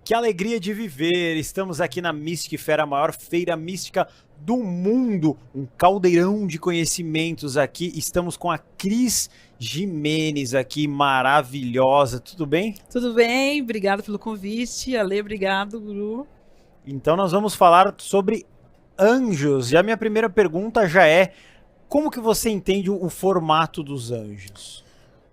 Que alegria de viver! Estamos aqui na Mystic Fair, a maior feira mística do mundo. Um caldeirão de conhecimentos aqui. Estamos com a Cris Gimenez aqui, maravilhosa. Tudo bem? Tudo bem, obrigado pelo convite. Ale, obrigado, Guru. Então nós vamos falar sobre anjos. E a minha primeira pergunta já é: como que você entende o formato dos anjos?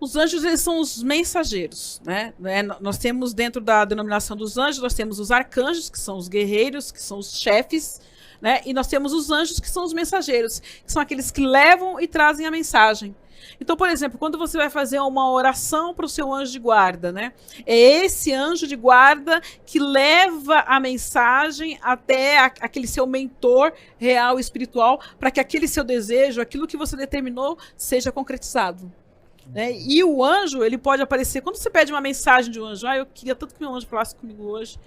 Os anjos, eles são os mensageiros, né? Nós temos dentro da denominação dos anjos, nós temos os arcanjos, que são os guerreiros, que são os chefes, né? E nós temos os anjos, que são os mensageiros, que são aqueles que levam e trazem a mensagem. Então, por exemplo, quando você vai fazer uma oração para o seu anjo de guarda, né? É esse anjo de guarda que leva a mensagem até aquele seu mentor real e espiritual, para que aquele seu desejo, aquilo que você determinou, seja concretizado. Né? E o anjo, ele pode aparecer, quando você pede uma mensagem de um anjo, eu queria tanto que meu anjo falasse comigo hoje,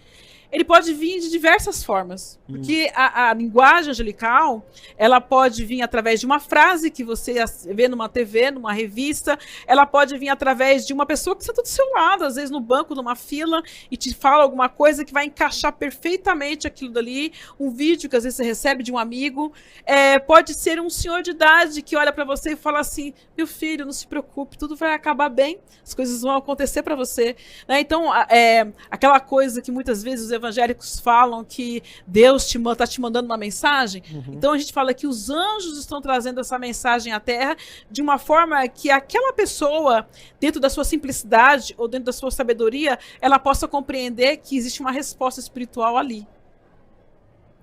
ele pode vir de diversas formas, porque a linguagem angelical, ela pode vir através de uma frase que você vê numa TV, numa revista, ela pode vir através de uma pessoa que senta do seu lado, às vezes no banco, numa fila, e te fala alguma coisa que vai encaixar perfeitamente aquilo dali, um vídeo que às vezes você recebe de um amigo, pode ser um senhor de idade que olha para você e fala assim: meu filho, não se preocupe, tudo vai acabar bem, as coisas vão acontecer para você. Né? Então, aquela coisa que muitas vezes os evangélicos falam que Deus está te mandando uma mensagem. Então a gente fala que os anjos estão trazendo essa mensagem à Terra de uma forma que aquela pessoa, dentro da sua simplicidade ou dentro da sua sabedoria, ela possa compreender que existe uma resposta espiritual ali.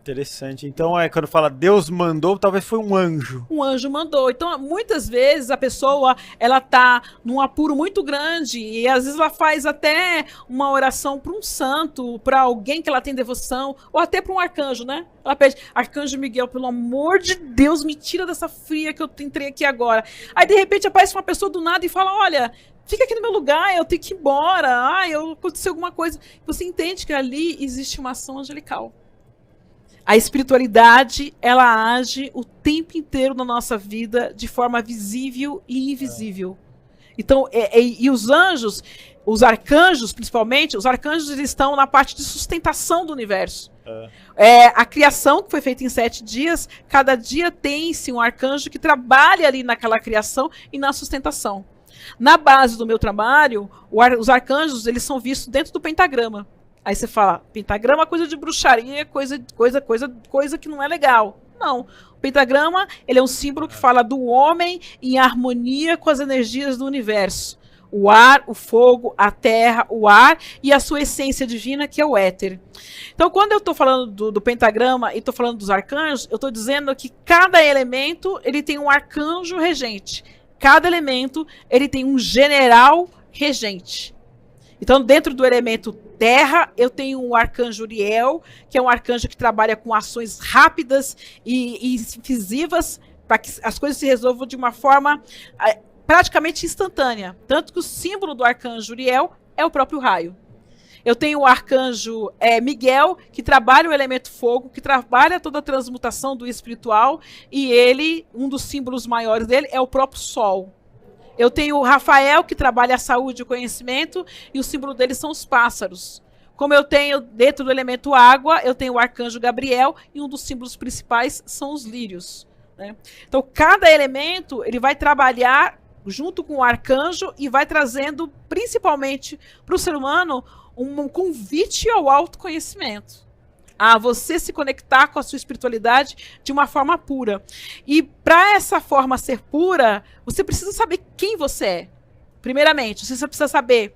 Interessante. Então, quando fala Deus mandou, talvez foi um anjo. Um anjo mandou. Então, muitas vezes a pessoa, ela tá num apuro muito grande e às vezes ela faz até uma oração para um santo, para alguém que ela tem devoção, ou até para um arcanjo, né? Ela pede: Arcanjo Miguel, pelo amor de Deus, me tira dessa fria que eu entrei aqui agora. Aí, de repente, aparece uma pessoa do nada e fala: olha, fica aqui no meu lugar, eu tenho que ir embora, aconteceu alguma coisa. Você entende que ali existe uma ação angelical. A espiritualidade, ela age o tempo inteiro na nossa vida de forma visível e invisível. Então, e os anjos, os arcanjos principalmente, os arcanjos, eles estão na parte de sustentação do universo. A criação, que foi feita em 7 dias, cada dia tem-se um arcanjo que trabalha ali naquela criação e na sustentação. Na base do meu trabalho, os arcanjos, eles são vistos dentro do pentagrama. Aí você fala: pentagrama é coisa de bruxaria, coisa que não é legal. Não. O pentagrama, ele é um símbolo que fala do homem em harmonia com as energias do universo. O ar, o fogo, a terra, o ar e a sua essência divina, que é o éter. Então, quando eu estou falando do pentagrama e estou falando dos arcanjos, eu estou dizendo que cada elemento, ele tem um arcanjo regente. Cada elemento, ele tem um general regente. Então, dentro do elemento terra, eu tenho o arcanjo Uriel, que é um arcanjo que trabalha com ações rápidas e incisivas, para que as coisas se resolvam de uma forma praticamente instantânea. Tanto que o símbolo do arcanjo Uriel é o próprio raio. Eu tenho o arcanjo Miguel, que trabalha o elemento fogo, que trabalha toda a transmutação do espiritual, e ele, um dos símbolos maiores dele, é o próprio sol. Eu tenho o Rafael, que trabalha a saúde e o conhecimento, e o símbolo dele são os pássaros. Como eu tenho dentro do elemento água, eu tenho o arcanjo Gabriel, e um dos símbolos principais são os lírios. Né? Então, cada elemento, ele vai trabalhar junto com o arcanjo e vai trazendo, principalmente para o ser humano, um convite ao autoconhecimento. A você se conectar com a sua espiritualidade de uma forma pura. E para essa forma ser pura, você precisa saber quem você é. Primeiramente, você precisa saber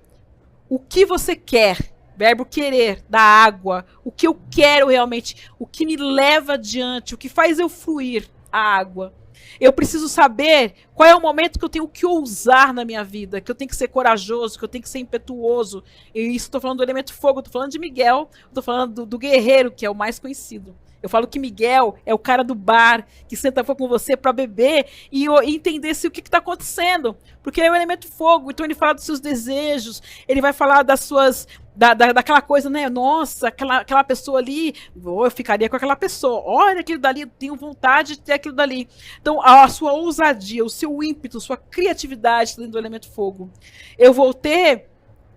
o que você quer. Verbo querer, da água. O que eu quero realmente. O que me leva adiante. O que faz eu fluir a água. Eu preciso saber qual é o momento que eu tenho que ousar na minha vida, que eu tenho que ser corajoso, que eu tenho que ser impetuoso. E isso estou falando do elemento fogo, estou falando de Miguel, estou falando do guerreiro, que é o mais conhecido. Eu falo que Miguel é o cara do bar, que senta com você para beber e entender se o que está acontecendo. Porque ele é o elemento fogo, então ele fala dos seus desejos, ele vai falar das suas... daquela coisa, né? Nossa, aquela pessoa ali, eu ficaria com aquela pessoa. Olha aquilo dali, eu tenho vontade de ter aquilo dali. Então, a sua ousadia, o seu ímpeto, sua criatividade dentro do elemento fogo. Eu vou ter,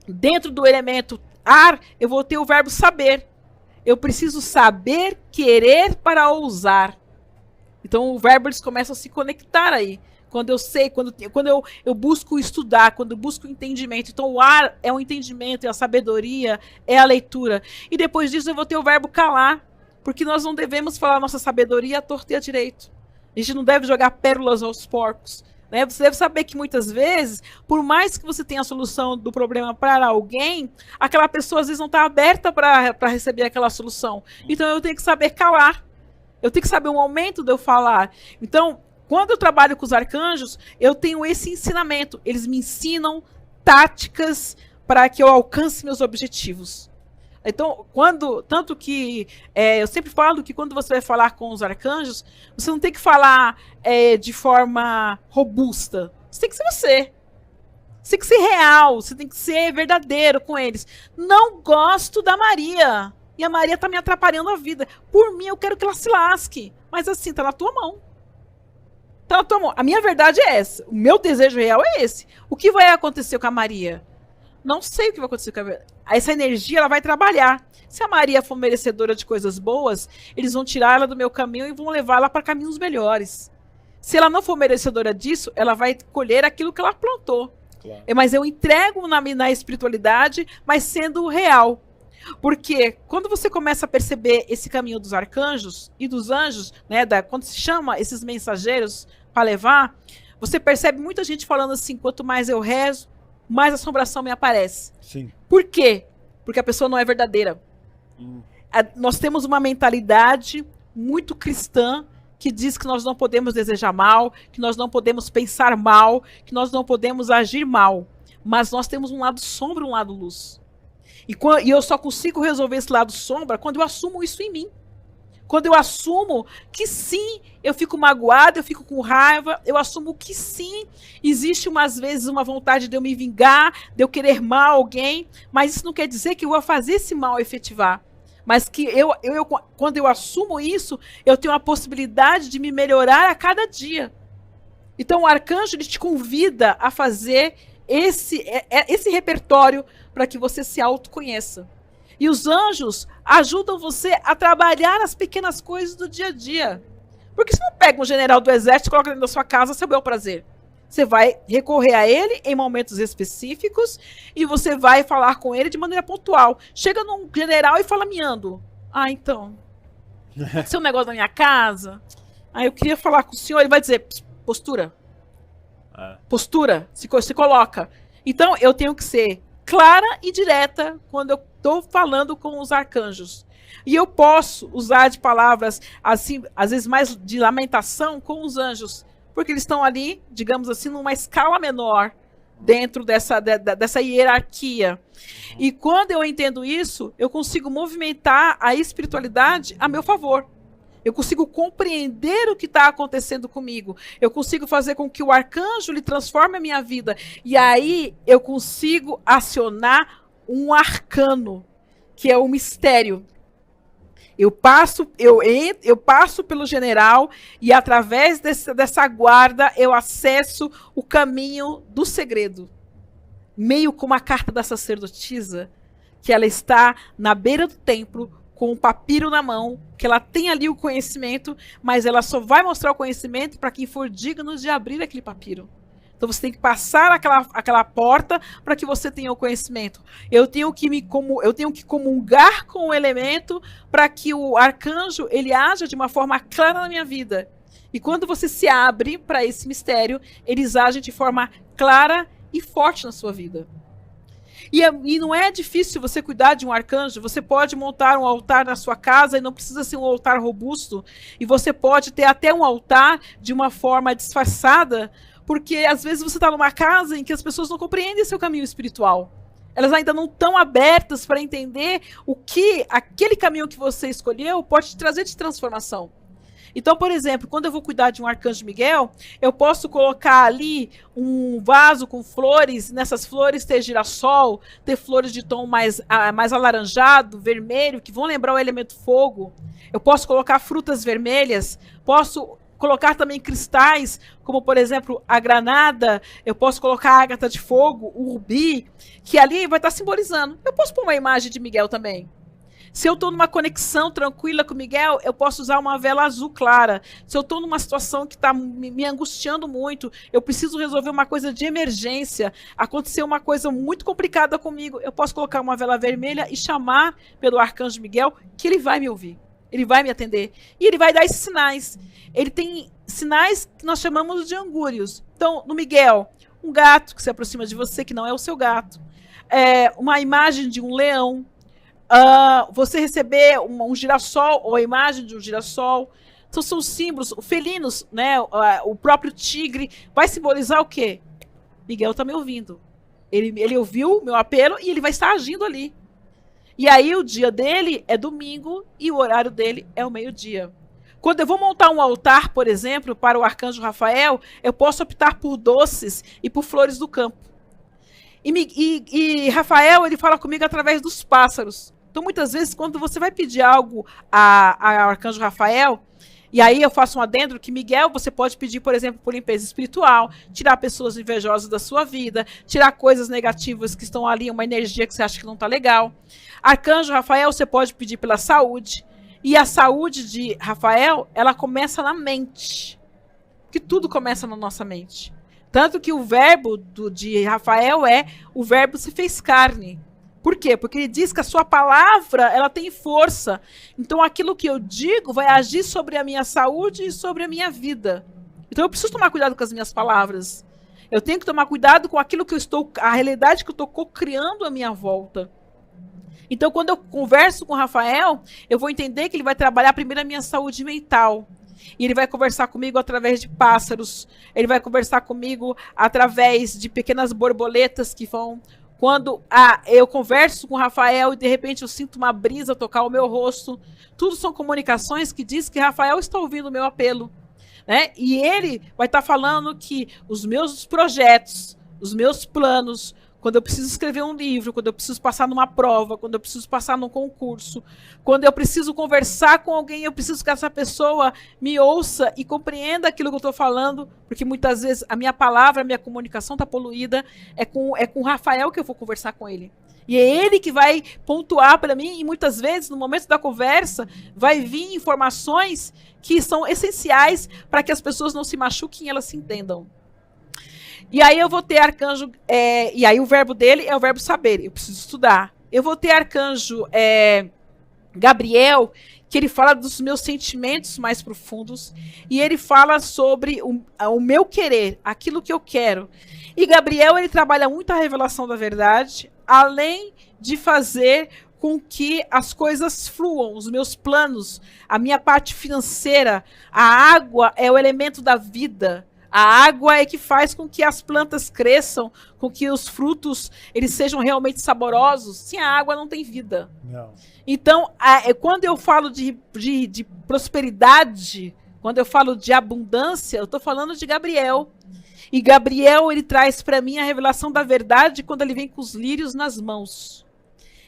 dentro do elemento ar, eu vou ter o verbo saber. Eu preciso saber, querer para ousar. Então o verbo eles começam a se conectar aí. Quando eu sei, quando eu busco estudar, quando eu busco entendimento. Então o ar é o entendimento, é a sabedoria, é a leitura. E depois disso eu vou ter o verbo calar. Porque nós não devemos falar nossa sabedoria à torta e à direito. A gente não deve jogar pérolas aos porcos. Né? Você deve saber que muitas vezes, por mais que você tenha a solução do problema para alguém, aquela pessoa às vezes não está aberta para receber aquela solução. Então eu tenho que saber calar. Eu tenho que saber o momento de eu falar. Então, quando eu trabalho com os arcanjos, eu tenho esse ensinamento. Eles me ensinam táticas para que eu alcance meus objetivos. Então, tanto que eu sempre falo que quando você vai falar com os arcanjos, você não tem que falar de forma robusta. Você tem que ser você. Você tem que ser real, você tem que ser verdadeiro com eles. Não gosto da Maria. E a Maria tá me atrapalhando a vida. Por mim, eu quero que ela se lasque. Mas assim, tá na tua mão. Tá na tua mão. A minha verdade é essa. O meu desejo real é esse. O que vai acontecer com a Maria? Não sei o que vai acontecer com a Maria. Essa energia, ela vai trabalhar. Se a Maria for merecedora de coisas boas, eles vão tirar ela do meu caminho e vão levar ela para caminhos melhores. Se ela não for merecedora disso, ela vai colher aquilo que ela plantou. Claro. Mas eu entrego na espiritualidade, mas sendo real. Porque quando você começa a perceber esse caminho dos arcanjos e dos anjos, né, quando se chama esses mensageiros para levar, você percebe muita gente falando assim, quanto mais eu rezo, mais assombração me aparece. Sim. Por quê? Porque a pessoa não é verdadeira. Nós temos uma mentalidade muito cristã que diz que nós não podemos desejar mal, que nós não podemos pensar mal, que nós não podemos agir mal. Mas nós temos um lado sombra e um lado luz. E eu só consigo resolver esse lado sombra quando eu assumo isso em mim. Quando eu assumo que sim, eu fico magoada, eu fico com raiva, eu assumo que sim, existe umas vezes uma vontade de eu me vingar, de eu querer mal a alguém, mas isso não quer dizer que eu vou fazer esse mal efetivar. Mas que quando eu assumo isso, eu tenho a possibilidade de me melhorar a cada dia. Então o arcanjo ele te convida a fazer esse repertório para que você se autoconheça. E os anjos ajudam você a trabalhar as pequenas coisas do dia a dia. Porque você não pega um general do exército e coloca dentro da sua casa a seu bel prazer. Você vai recorrer a ele em momentos específicos e você vai falar com ele de maneira pontual. Chega num general e fala miando. Ah, então, seu negócio na minha casa. Ah, eu queria falar com o senhor. Ele vai dizer, postura. Postura, se coloca. Então, eu tenho que ser clara e direta quando eu estou falando com os arcanjos. E eu posso usar de palavras, assim, às vezes mais de lamentação com os anjos, porque eles estão ali, digamos assim, numa escala menor, dentro dessa hierarquia. E quando eu entendo isso, eu consigo movimentar a espiritualidade a meu favor. Eu consigo compreender o que está acontecendo comigo. Eu consigo fazer com que o arcanjo lhe transforme a minha vida. E aí eu consigo acionar um arcano, que é o mistério. Eu passo pelo general e através dessa guarda eu acesso o caminho do segredo. Meio como a carta da sacerdotisa, que ela está na beira do templo, com o papiro na mão, que ela tem ali o conhecimento, mas ela só vai mostrar o conhecimento para quem for digno de abrir aquele papiro. Então você tem que passar aquela porta para que você tenha o conhecimento. Eu tenho que comungar com o elemento para que o arcanjo ele haja de uma forma clara na minha vida. E quando você se abre para esse mistério, eles agem de forma clara e forte na sua vida. E não é difícil você cuidar de um arcanjo. Você pode montar um altar na sua casa e não precisa ser um altar robusto. E você pode ter até um altar de uma forma disfarçada, porque às vezes você está numa casa em que as pessoas não compreendem seu caminho espiritual. Elas ainda não estão abertas para entender o que aquele caminho que você escolheu pode te trazer de transformação. Então, por exemplo, quando eu vou cuidar de um arcanjo Miguel, eu posso colocar ali um vaso com flores, nessas flores ter girassol, ter flores de tom mais alaranjado, vermelho, que vão lembrar o elemento fogo. Eu posso colocar frutas vermelhas, posso colocar também cristais, como por exemplo a granada, eu posso colocar a ágata de fogo, o rubi, que ali vai estar simbolizando. Eu posso pôr uma imagem de Miguel também. Se eu estou numa conexão tranquila com o Miguel, eu posso usar uma vela azul clara. Se eu estou numa situação que está me angustiando muito, eu preciso resolver uma coisa de emergência, aconteceu uma coisa muito complicada comigo, eu posso colocar uma vela vermelha e chamar pelo arcanjo Miguel, que ele vai me ouvir, ele vai me atender. E ele vai dar esses sinais. Ele tem sinais que nós chamamos de angúrios. Então, no Miguel, um gato que se aproxima de você, que não é o seu gato. Uma imagem de um leão. Você receber um girassol ou a imagem de um girassol. Então são símbolos, felinos, né? O próprio tigre vai simbolizar o quê? Miguel está me ouvindo. Ele ouviu meu apelo e ele vai estar agindo ali. E aí o dia dele é domingo e o horário dele é o meio-dia. Quando eu vou montar um altar, por exemplo, para o arcanjo Rafael, eu posso optar por doces e por flores do campo. E Rafael, ele fala comigo através dos pássaros. Então, muitas vezes, quando você vai pedir algo ao arcanjo Rafael, e aí eu faço um adendo que Miguel, você pode pedir, por exemplo, por limpeza espiritual, tirar pessoas invejosas da sua vida, tirar coisas negativas que estão ali, uma energia que você acha que não está legal. Arcanjo Rafael, você pode pedir pela saúde. E a saúde de Rafael, ela começa na mente. Porque tudo começa na nossa mente. Tanto que o verbo de Rafael o verbo se fez carne. Por quê? Porque ele diz que a sua palavra, ela tem força. Então aquilo que eu digo vai agir sobre a minha saúde e sobre a minha vida. Então eu preciso tomar cuidado com as minhas palavras. Eu tenho que tomar cuidado com aquilo que eu estou, a realidade que eu estou co-criando à minha volta. Então quando eu converso com o Rafael, eu vou entender que ele vai trabalhar primeiro a minha saúde mental. E ele vai conversar comigo através de pássaros. Ele vai conversar comigo através de pequenas borboletas que vão... Quando eu converso com o Rafael e de repente eu sinto uma brisa tocar o meu rosto. Tudo são comunicações que diz que Rafael está ouvindo o meu apelo. Né? E ele vai estar falando que os meus projetos, os meus planos... Quando eu preciso escrever um livro, quando eu preciso passar numa prova, quando eu preciso passar num concurso, quando eu preciso conversar com alguém, eu preciso que essa pessoa me ouça e compreenda aquilo que eu estou falando, porque muitas vezes a minha palavra, a minha comunicação está poluída, é com o Rafael que eu vou conversar com ele. E é ele que vai pontuar para mim, e muitas vezes, no momento da conversa, vai vir informações que são essenciais para que as pessoas não se machuquem e elas se entendam. E aí eu vou ter arcanjo, e aí o verbo dele é o verbo saber, eu preciso estudar. Eu vou ter arcanjo Gabriel, que ele fala dos meus sentimentos mais profundos, e ele fala sobre o meu querer, aquilo que eu quero. E Gabriel, ele trabalha muito a revelação da verdade, além de fazer com que as coisas fluam, os meus planos, a minha parte financeira. A água é o elemento da vida. A água é que faz com que as plantas cresçam, com que os frutos eles sejam realmente saborosos. Sem a água não tem vida. Não. Então, quando eu falo de prosperidade, quando eu falo de abundância, eu estou falando de Gabriel. E Gabriel, ele traz para mim a revelação da verdade quando ele vem com os lírios nas mãos.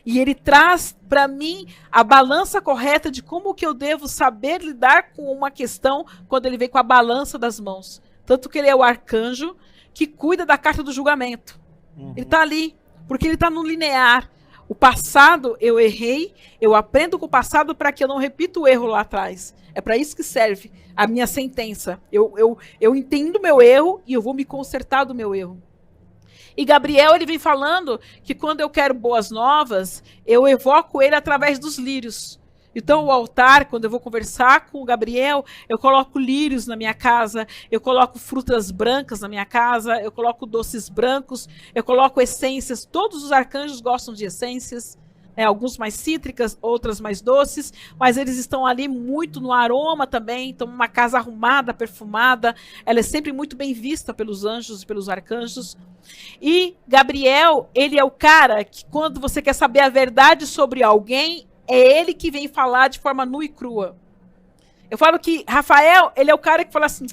E ele traz para mim a balança correta de como que eu devo saber lidar com uma questão quando ele vem com a balança das mãos. Tanto que ele é o arcanjo que cuida da carta do julgamento. Uhum. Ele está ali, porque ele está no linear. O passado eu errei, eu aprendo com o passado para que eu não repita o erro lá atrás. É para isso que serve a minha sentença. Eu entendo o meu erro e eu vou me consertar do meu erro. E Gabriel, ele vem falando que quando eu quero boas novas, eu evoco ele através dos lírios. Então, o altar, quando eu vou conversar com o Gabriel, eu coloco lírios na minha casa, eu coloco frutas brancas na minha casa, eu coloco doces brancos, eu coloco essências. Todos os arcanjos gostam de essências, né? Alguns mais cítricas, outras mais doces, mas eles estão ali muito no aroma também. Então, uma casa arrumada, perfumada, ela é sempre muito bem vista pelos anjos e pelos arcanjos. E Gabriel, ele é o cara que, quando você quer saber a verdade sobre alguém, é ele que vem falar de forma nua e crua. Eu falo que Rafael, ele é o cara que fala assim,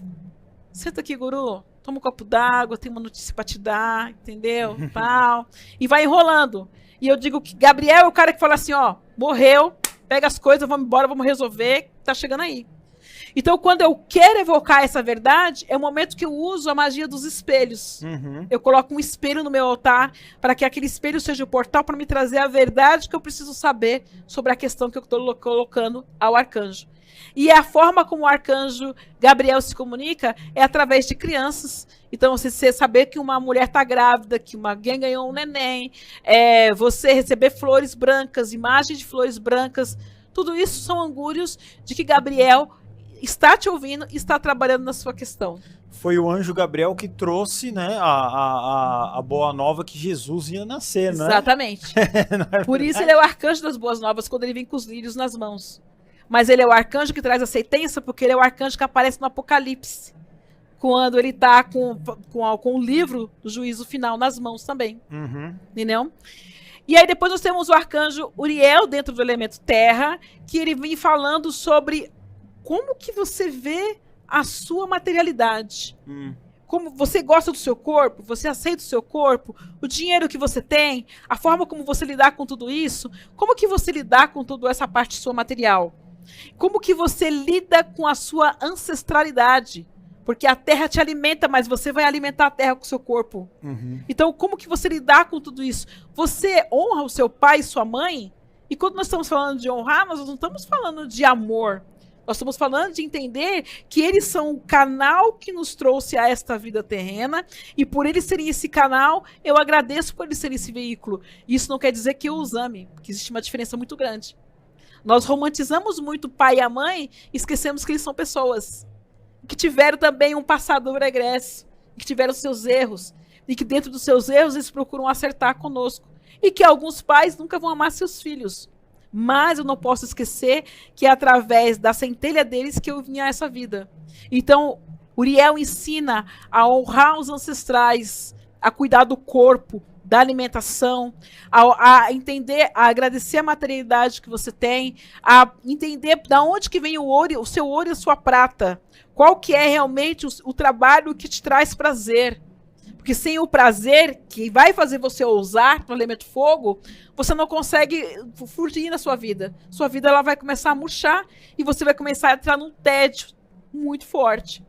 senta aqui, guru, toma um copo d'água, tem uma notícia para te dar, entendeu? Tal. E vai enrolando. E eu digo que Gabriel é o cara que fala assim, ó, morreu, pega as coisas, vamos embora, vamos resolver, tá chegando aí. Então, quando eu quero evocar essa verdade, é o momento que eu uso a magia dos espelhos. Eu coloco um espelho no meu altar para que aquele espelho seja o portal para me trazer a verdade que eu preciso saber sobre a questão que eu estou colocando ao arcanjo. E a forma como o arcanjo Gabriel se comunica é através de crianças. Então, você saber que uma mulher está grávida, que alguém ganhou um neném, você receber flores brancas, imagens de flores brancas, tudo isso são augúrios de que Gabriel está te ouvindo e está trabalhando na sua questão. Foi o anjo Gabriel que trouxe, né, a boa nova que Jesus ia nascer, né? Exatamente. Por isso ele é o arcanjo das boas novas, quando ele vem com os lírios nas mãos. Mas ele é o arcanjo que traz a sentença, porque ele é o arcanjo que aparece no Apocalipse, quando ele está com o livro do juízo final nas mãos também. Entendeu? E aí depois nós temos o arcanjo Uriel, dentro do elemento terra, que ele vem falando sobre como que você vê a sua materialidade. Como você gosta do seu corpo, você aceita o seu corpo, o dinheiro que você tem, a forma como você lidar com tudo isso, como que você lidar com toda essa parte sua material? Como que você lida com a sua ancestralidade? Porque a terra te alimenta, mas você vai alimentar a terra com o seu corpo. Então, como que você lidar com tudo isso? Você honra o seu pai e sua mãe? E quando nós estamos falando de honrar, nós não estamos falando de amor. Nós estamos falando de entender que eles são o canal que nos trouxe a esta vida terrena, e por eles serem esse canal, eu agradeço por eles serem esse veículo. Isso não quer dizer que eu os ame, porque existe uma diferença muito grande. Nós romantizamos muito o pai e a mãe e esquecemos que eles são pessoas. Que tiveram também um passado regresso, que tiveram seus erros, e que dentro dos seus erros eles procuram acertar conosco. E que alguns pais nunca vão amar seus filhos. Mas eu não posso esquecer que é através da centelha deles que eu vim a essa vida. Então, Uriel ensina a honrar os ancestrais, a cuidar do corpo, da alimentação, a entender, a agradecer a materialidade que você tem, a entender de onde que vem o ouro, o seu ouro e a sua prata. Qual que é realmente o trabalho que te traz prazer. Porque sem o prazer, que vai fazer você ousar no elemento fogo, você não consegue fugir na sua vida. Sua vida ela vai começar a murchar e você vai começar a entrar num tédio muito forte.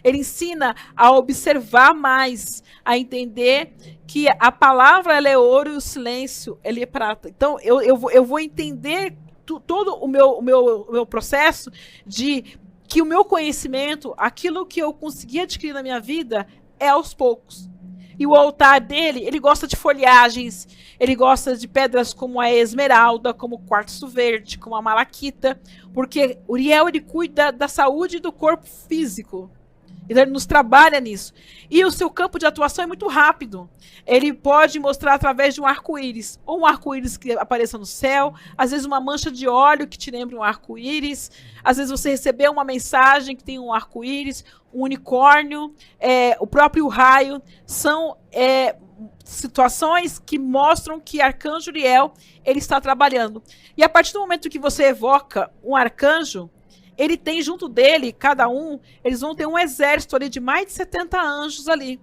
Ele ensina a observar mais, a entender que a palavra ela é ouro e o silêncio ele é prata. Então, eu vou entender todo o meu processo de que o meu conhecimento, aquilo que eu consegui adquirir na minha vida, é aos poucos. E o altar dele, ele gosta de folhagens, ele gosta de pedras como a esmeralda, como o quartzo verde, como a malaquita, porque Uriel ele cuida da saúde do corpo físico. Então ele nos trabalha nisso. E o seu campo de atuação é muito rápido. Ele pode mostrar através de um arco-íris, ou um arco-íris que apareça no céu, às vezes uma mancha de óleo que te lembre um arco-íris, às vezes você receber uma mensagem que tem um arco-íris, um unicórnio, o próprio raio, são situações que mostram que Arcanjo Uriel ele está trabalhando. E a partir do momento que você evoca um arcanjo, ele tem junto dele, cada um, eles vão ter um exército ali de mais de 70 anjos ali.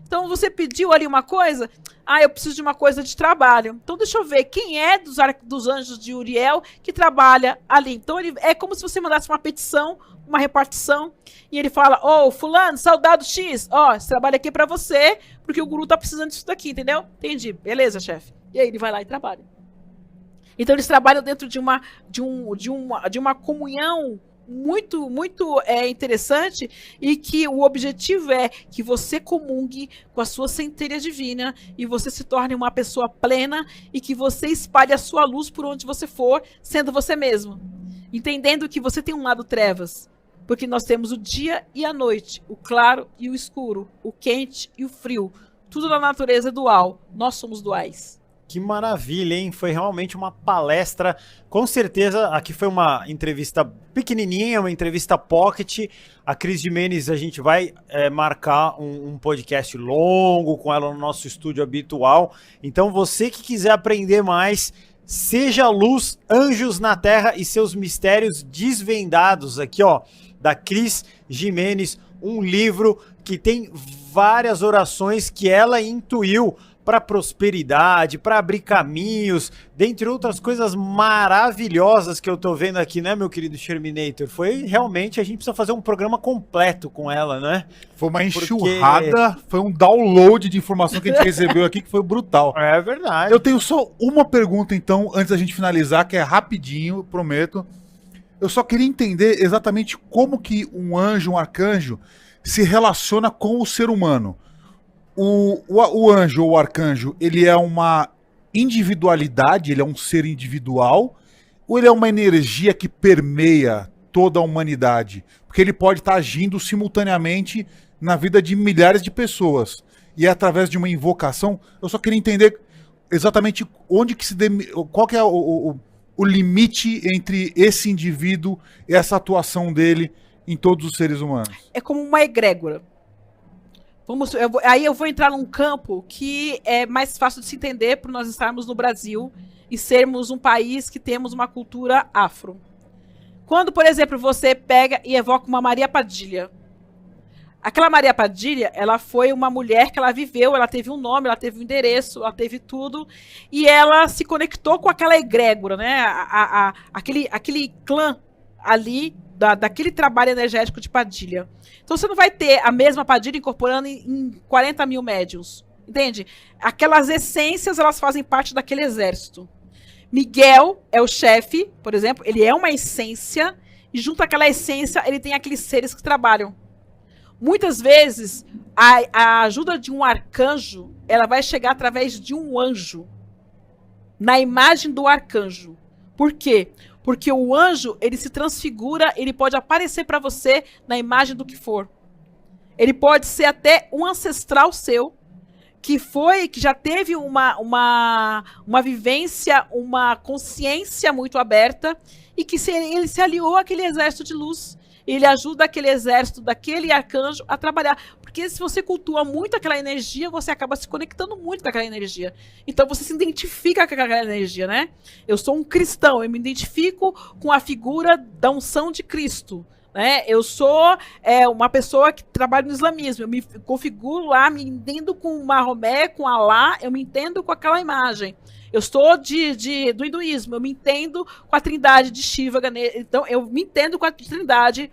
Então você pediu ali uma coisa, eu preciso de uma coisa de trabalho. Então deixa eu ver quem é dos anjos de Uriel que trabalha ali. Então é como se você mandasse uma petição, uma repartição, e ele fala, fulano, soldado X, esse trabalho aqui é pra você, porque o guru tá precisando disso daqui, entendeu? Entendi, beleza, chefe. E aí ele vai lá e trabalha. Então eles trabalham dentro de uma comunhão muito, muito interessante, e que o objetivo é que você comungue com a sua centelha divina e você se torne uma pessoa plena e que você espalhe a sua luz por onde você for, sendo você mesmo. Entendendo que você tem um lado trevas, porque nós temos o dia e a noite, o claro e o escuro, o quente e o frio. Tudo na natureza é dual, nós somos duais. Que maravilha, hein? Foi realmente uma palestra. Com certeza, aqui foi uma entrevista pequenininha, uma entrevista pocket. A Cris Gimenez, a gente vai marcar um podcast longo com ela no nosso estúdio habitual. Então, você que quiser aprender mais, Seja Luz, Anjos na Terra e seus mistérios desvendados. Aqui, ó, da Cris Gimenez, um livro que tem várias orações que ela intuiu para prosperidade, para abrir caminhos, dentre outras coisas maravilhosas que eu tô vendo aqui, né, meu querido Sherminator? Foi realmente, a gente precisa fazer um programa completo com ela, né? Foi uma enxurrada, foi um download de informação que a gente recebeu aqui que foi brutal. É verdade. Eu tenho só uma pergunta, então, antes da gente finalizar, que é rapidinho, prometo. Eu só queria entender exatamente como que um anjo, um arcanjo, se relaciona com o ser humano. O anjo ou o arcanjo, ele é uma individualidade, ele é um ser individual, ou ele é uma energia que permeia toda a humanidade? Porque ele pode estar agindo simultaneamente na vida de milhares de pessoas. E é através de uma invocação. Eu só queria entender exatamente onde que qual que é o limite entre esse indivíduo e essa atuação dele em todos os seres humanos. É como uma egrégora. Aí eu vou entrar num campo que é mais fácil de se entender por nós estarmos no Brasil e sermos um país que temos uma cultura afro. Quando, por exemplo, você pega e evoca uma Maria Padilha. Aquela Maria Padilha, ela foi uma mulher que ela viveu, ela teve um nome, ela teve um endereço, ela teve tudo, e ela se conectou com aquela egrégora, né? Aquele clã ali, daquele trabalho energético de Padilha. Então você não vai ter a mesma Padilha incorporando em 40 mil médiuns, entende? Aquelas essências, elas fazem parte daquele exército. Miguel é o chefe, por exemplo, ele é uma essência, e junto àquela essência, ele tem aqueles seres que trabalham. Muitas vezes, a ajuda de um arcanjo, ela vai chegar através de um anjo, na imagem do arcanjo. Por quê? Porque o anjo, ele se transfigura, ele pode aparecer para você na imagem do que for. Ele pode ser até um ancestral seu, que já teve uma vivência, uma consciência muito aberta, e que ele se aliou àquele exército de luz. Ele ajuda aquele exército, daquele arcanjo a trabalhar. Porque se você cultua muito aquela energia, você acaba se conectando muito com aquela energia. Então você se identifica com aquela energia, né? Eu sou um cristão, eu me identifico com a figura da unção de Cristo. Né? Eu sou uma pessoa que trabalha no islamismo, eu me configuro lá, me entendo com Maomé, com Alá, eu me entendo com aquela imagem. Eu sou do hinduísmo, eu me entendo com a trindade de Shiva, Ganesha, então eu me entendo com a trindade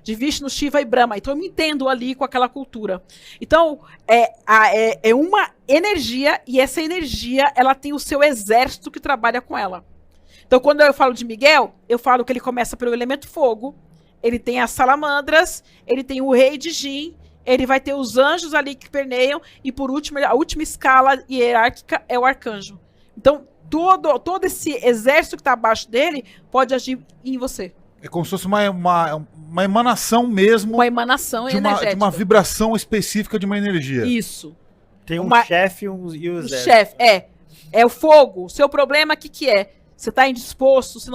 de Vishnu, Shiva e Brahma, então eu me entendo ali com aquela cultura. Então é uma energia, e essa energia ela tem o seu exército que trabalha com ela. Então, quando eu falo de Miguel, eu falo que ele começa pelo elemento fogo, ele tem as salamandras, ele tem o rei de Jin, ele vai ter os anjos ali que perneiam, e por último, a última escala hierárquica é o arcanjo. Então, todo esse exército que está abaixo dele pode agir em você. É como se fosse uma emanação mesmo. Uma emanação energética. De uma vibração específica de uma energia. Isso. Tem um chefe e o exército. O chefe, é o fogo. O seu problema, o que é? Você está indisposto, você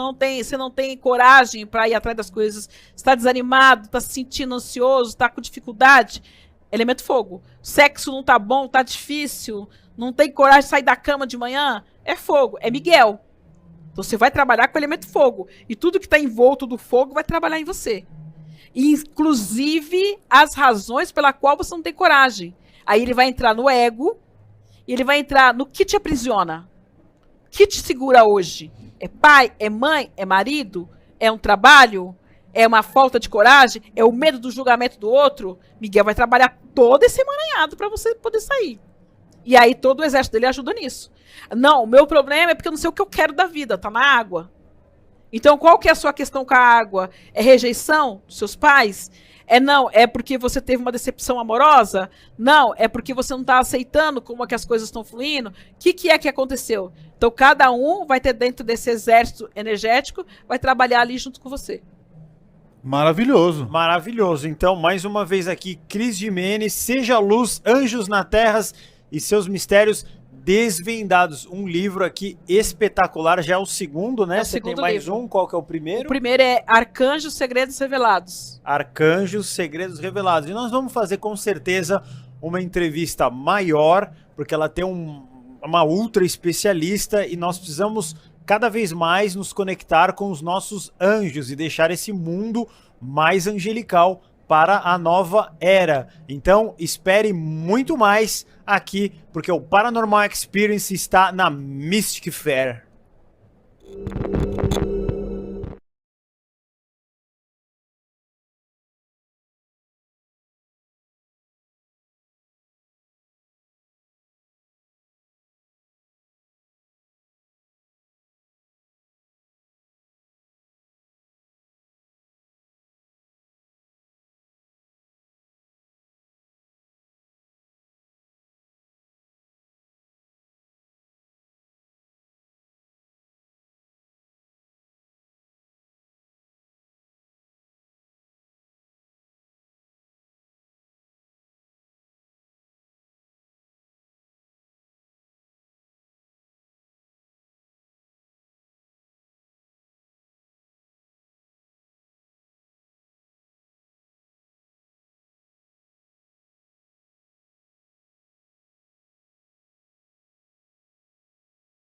não tem coragem para ir atrás das coisas, está desanimado, está se sentindo ansioso, está com dificuldade. Elemento fogo. Sexo não tá bom, tá difícil, não tem coragem de sair da cama de manhã. É fogo, é Miguel. Então você vai trabalhar com o elemento fogo. E tudo que está envolto do fogo vai trabalhar em você. Inclusive as razões pela qual você não tem coragem. Aí ele vai entrar no ego, e ele vai entrar no que te aprisiona. O que te segura hoje? É pai? É mãe? É marido? É um trabalho? É uma falta de coragem? É o medo do julgamento do outro? Miguel vai trabalhar todo esse emaranhado para você poder sair. E aí todo o exército dele ajuda nisso. Não, o meu problema é porque eu não sei o que eu quero da vida, tá na água. Então qual que é a sua questão com a água? É rejeição dos seus pais? Não, é porque você teve uma decepção amorosa? Não, é porque você não está aceitando como é que as coisas estão fluindo? O que é que aconteceu? Então, cada um vai ter dentro desse exército energético, vai trabalhar ali junto com você. Maravilhoso. Maravilhoso. Então, mais uma vez aqui, Cris Gimenez, Seja Luz, Anjos na Terra e seus mistérios desvendados. Um livro aqui espetacular, já é o segundo, né? Você tem mais livro. Qual que é o primeiro? O primeiro é Arcanjos, Segredos Revelados. Arcanjos, Segredos Revelados. E nós vamos fazer com certeza uma entrevista maior, porque ela tem uma ultra especialista e nós precisamos cada vez mais nos conectar com os nossos anjos e deixar esse mundo mais angelical para a nova era. Então, espere muito mais aqui, porque o Paranormal Experience está na Mystic Fair.